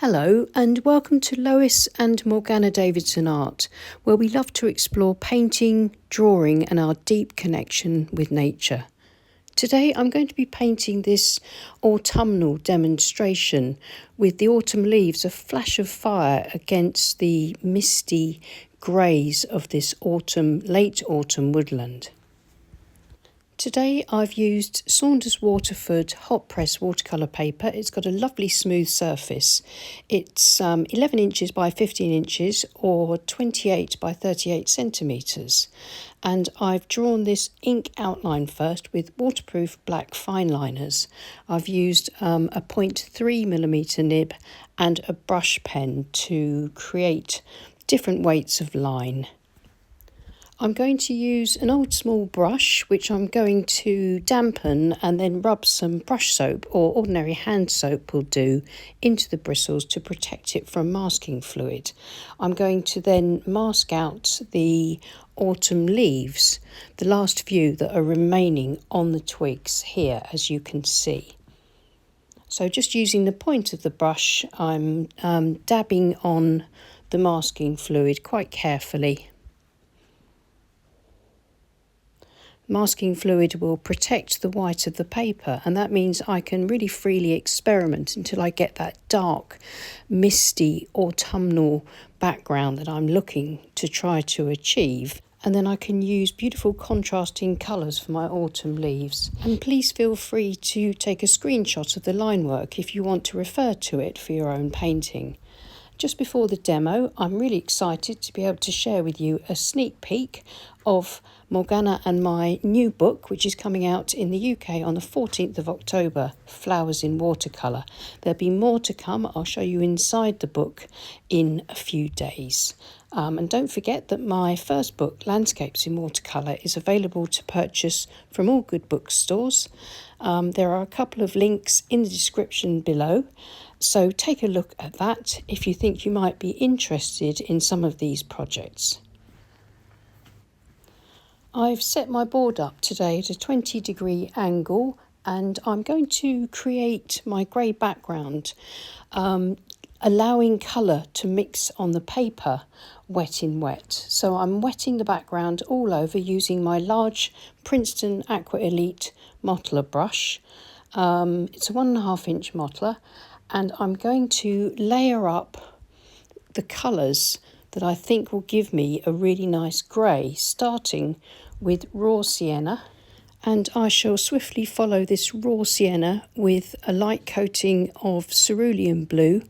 Hello and welcome to Lois and Morgana Davidson Art, where we love to explore painting, drawing and our deep connection with nature. Today I'm going to be painting this autumnal demonstration with the autumn leaves a flash of fire against the misty greys of this late autumn woodland. Today I've used Saunders Waterford hot press watercolour paper. It's got a lovely smooth surface. It's 11 inches by 15 inches or 28 by 38 centimetres. And I've drawn this ink outline first with waterproof black fine liners. I've used a 0.3mm nib and a brush pen to create different weights of line. I'm going to use an old small brush which I'm going to dampen and then rub some brush soap or ordinary hand soap will do into the bristles to protect it from masking fluid. I'm going to then mask out the autumn leaves, the last few that are remaining on the twigs here, as you can see. So just using the point of the brush, I'm dabbing on the masking fluid quite carefully. Masking fluid will protect the white of the paper, and that means I can really freely experiment until I get that dark, misty, autumnal background that I'm looking to try to achieve. And then I can use beautiful contrasting colours for my autumn leaves. And please feel free to take a screenshot of the line work if you want to refer to it for your own painting. Just before the demo, I'm really excited to be able to share with you a sneak peek of Morgana and my new book, which is coming out in the UK on the 14th of October, Flowers in Watercolour. There'll be more to come. I'll show you inside the book in a few days. And don't forget that my first book, Landscapes in Watercolour, is available to purchase from all good bookstores. There are a couple of links in the description below. So take a look at that if you think you might be interested in some of these projects. I've set my board up today at a 20-degree angle and I'm going to create my grey background, allowing colour to mix on the paper wet in wet. So I'm wetting the background all over using my large Princeton Aqua Elite mottler brush. It's a 1.5 inch mottler. And I'm going to layer up the colours that I think will give me a really nice grey, starting with raw sienna. And I shall swiftly follow this raw sienna with a light coating of cerulean blue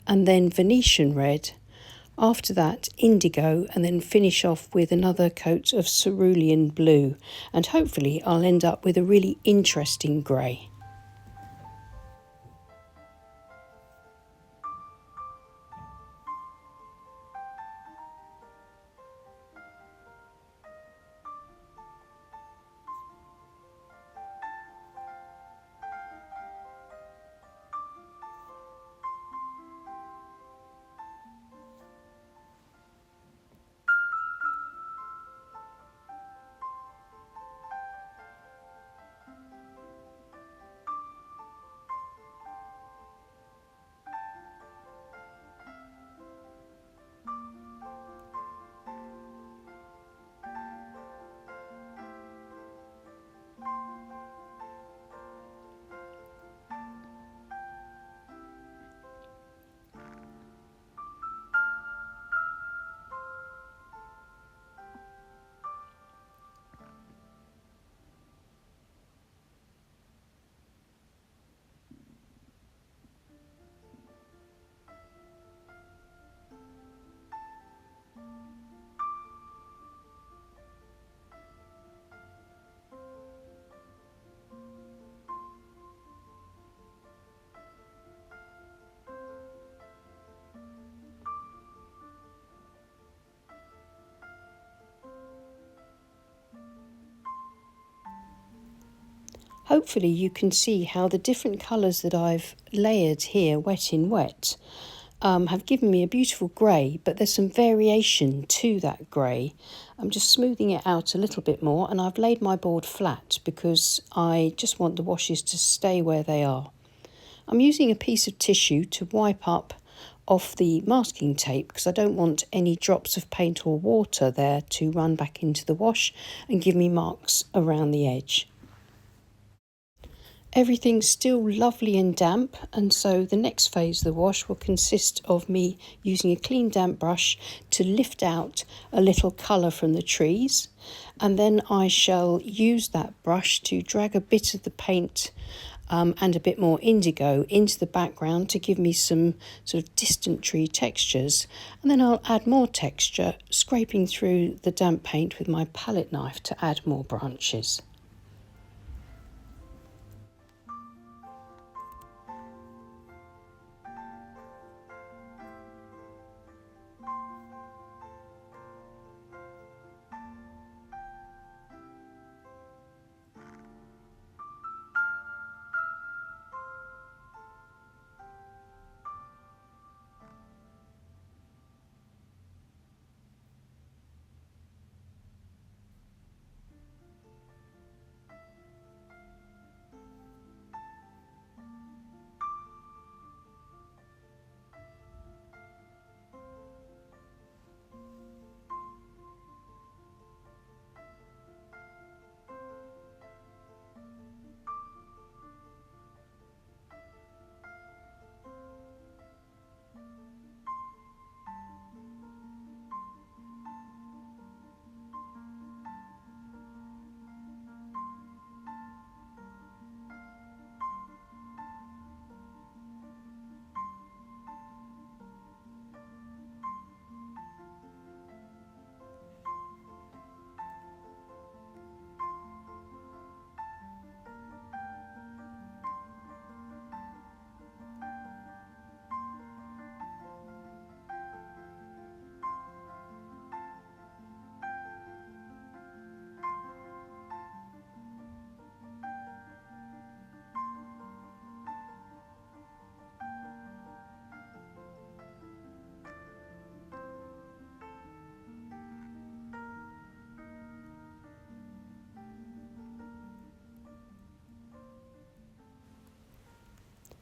and then Venetian red. After that, indigo, and then finish off with another coat of cerulean blue. And hopefully I'll end up with a really interesting grey. Hopefully you can see how the different colours that I've layered here, wet in wet, have given me a beautiful grey, but there's some variation to that grey. I'm just smoothing it out a little bit more, and I've laid my board flat because I just want the washes to stay where they are. I'm using a piece of tissue to wipe up off the masking tape because I don't want any drops of paint or water there to run back into the wash and give me marks around the edge. Everything's still lovely and damp, and so the next phase of the wash will consist of me using a clean damp brush to lift out a little colour from the trees, and then I shall use that brush to drag a bit of the paint and a bit more indigo into the background to give me some sort of distant tree textures, and then I'll add more texture, scraping through the damp paint with my palette knife to add more branches.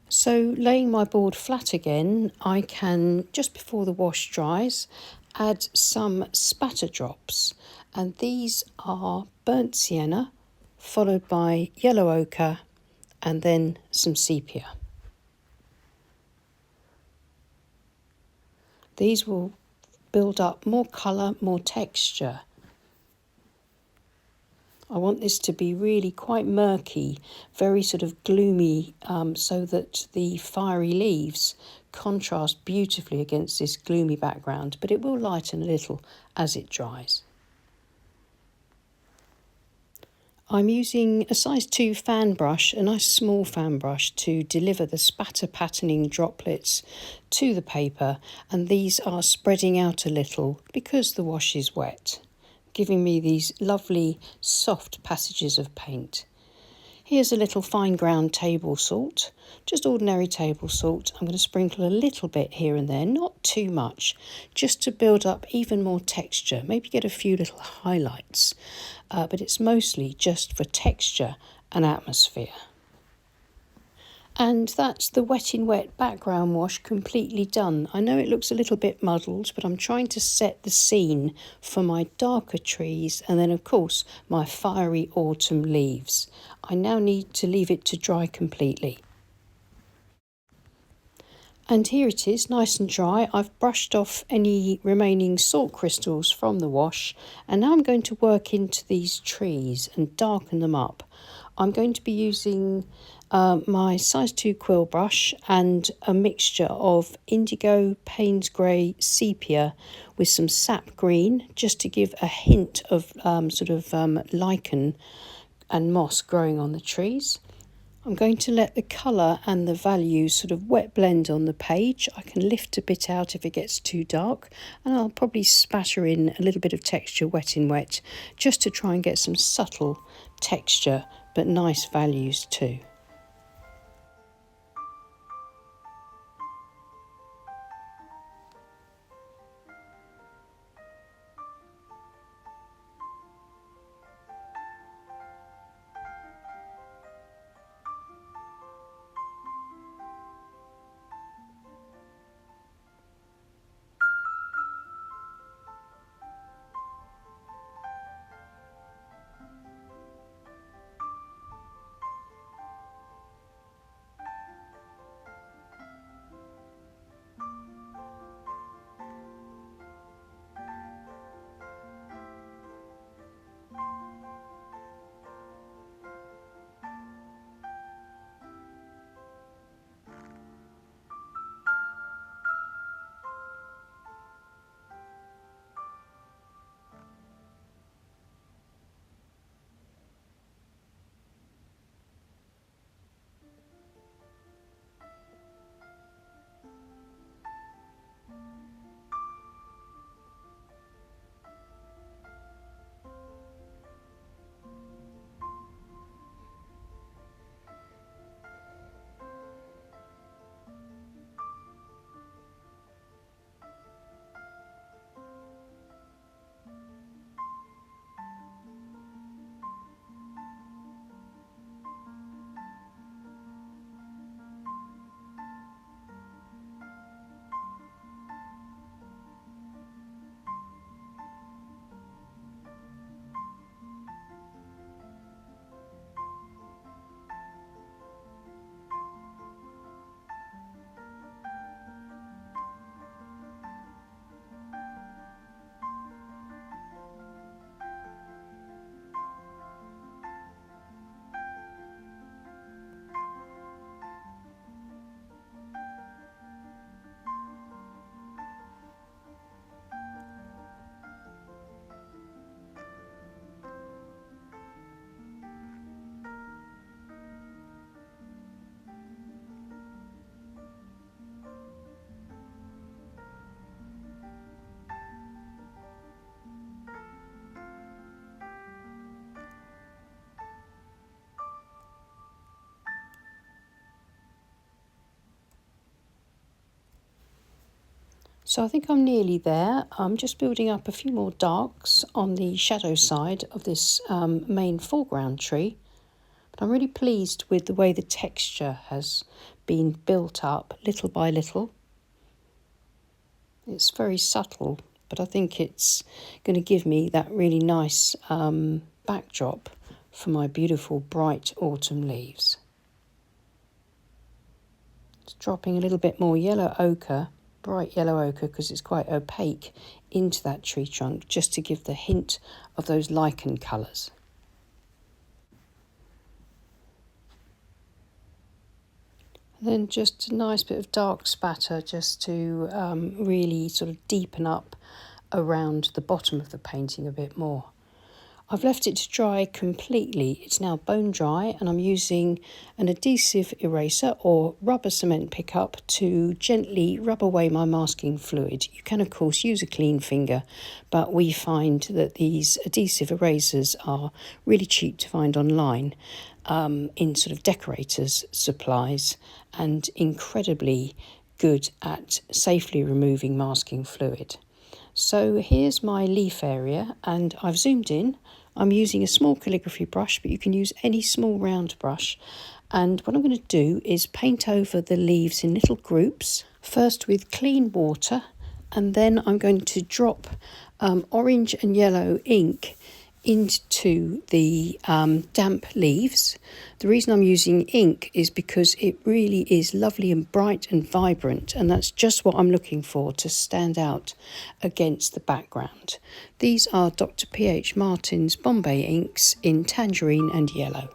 So laying my board flat again, I can, just before the wash dries, add some spatter drops, and these are burnt sienna followed by yellow ochre and then some sepia. These will build up more colour, more texture. I want this to be really quite murky, very sort of gloomy, so that the fiery leaves contrast beautifully against this gloomy background, but it will lighten a little as it dries. I'm using a size 2 fan brush, a nice small fan brush, to deliver the spatter patterning droplets to the paper, and these are spreading out a little because the wash is wet, giving me these lovely soft passages of paint. Here's a little fine ground table salt, just ordinary table salt. I'm going to sprinkle a little bit here and there, not too much, just to build up even more texture, maybe get a few little highlights, but it's mostly just for texture and atmosphere. And that's the Wet in Wet background wash completely done. I know it looks a little bit muddled, but I'm trying to set the scene for my darker trees and then, of course, my fiery autumn leaves. I now need to leave it to dry completely. And here it is, nice and dry. I've brushed off any remaining salt crystals from the wash, and now I'm going to work into these trees and darken them up. I'm going to be using my size 2 quill brush and a mixture of indigo, Payne's grey, sepia with some sap green, just to give a hint of lichen and moss growing on the trees. I'm going to let the colour and the values sort of wet blend on the page. I can lift a bit out if it gets too dark, and I'll probably spatter in a little bit of texture wet in wet, just to try and get some subtle texture but nice values too. So I think I'm nearly there. I'm just building up a few more darks on the shadow side of this main foreground tree. But I'm really pleased with the way the texture has been built up little by little. It's very subtle, but I think it's going to give me that really nice backdrop for my beautiful bright autumn leaves. Just dropping a little bit more yellow ochre, bright yellow ochre, because it's quite opaque, into that tree trunk, just to give the hint of those lichen colours. And then just a nice bit of dark spatter just to really sort of deepen up around the bottom of the painting a bit more. I've left it to dry completely. It's now bone dry, and I'm using an adhesive eraser or rubber cement pickup to gently rub away my masking fluid. You can of course use a clean finger, but we find that these adhesive erasers are really cheap to find online in sort of decorators' supplies, and incredibly good at safely removing masking fluid. So here's my leaf area, and I've zoomed in. I'm using a small calligraphy brush, but you can use any small round brush. And what I'm going to do is paint over the leaves in little groups, first with clean water, and then I'm going to drop orange and yellow ink into the damp leaves. The reason I'm using ink is because it really is lovely and bright and vibrant, and that's just what I'm looking for to stand out against the background. These are Dr. P.H. Martin's Bombay inks in tangerine and yellow.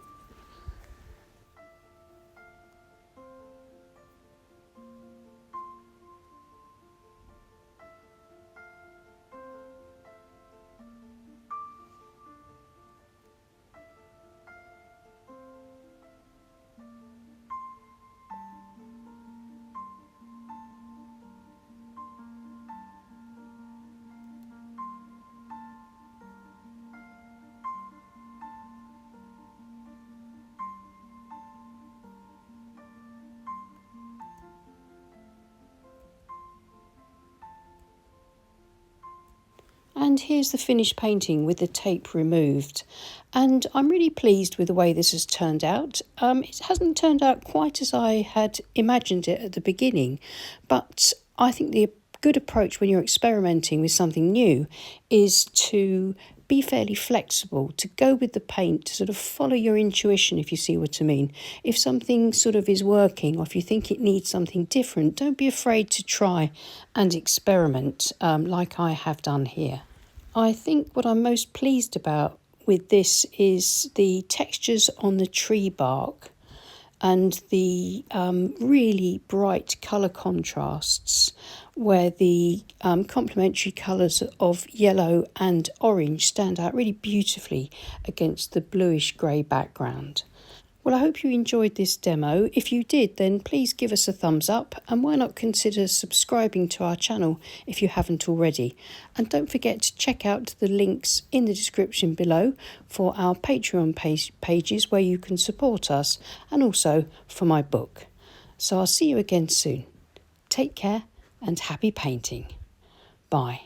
And here's the finished painting with the tape removed. And I'm really pleased with the way this has turned out. It hasn't turned out quite as I had imagined it at the beginning, but I think the good approach when you're experimenting with something new is to be fairly flexible, to go with the paint, to sort of follow your intuition, if you see what I mean. If something sort of is working, or if you think it needs something different, don't be afraid to try and experiment like I have done here. I think what I'm most pleased about with this is the textures on the tree bark and the really bright colour contrasts, where the complementary colours of yellow and orange stand out really beautifully against the bluish grey background. Well, I hope you enjoyed this demo. If you did, then please give us a thumbs up, and why not consider subscribing to our channel if you haven't already. And don't forget to check out the links in the description below for our Patreon pages where you can support us, and also for my book. So I'll see you again soon. Take care and happy painting. Bye.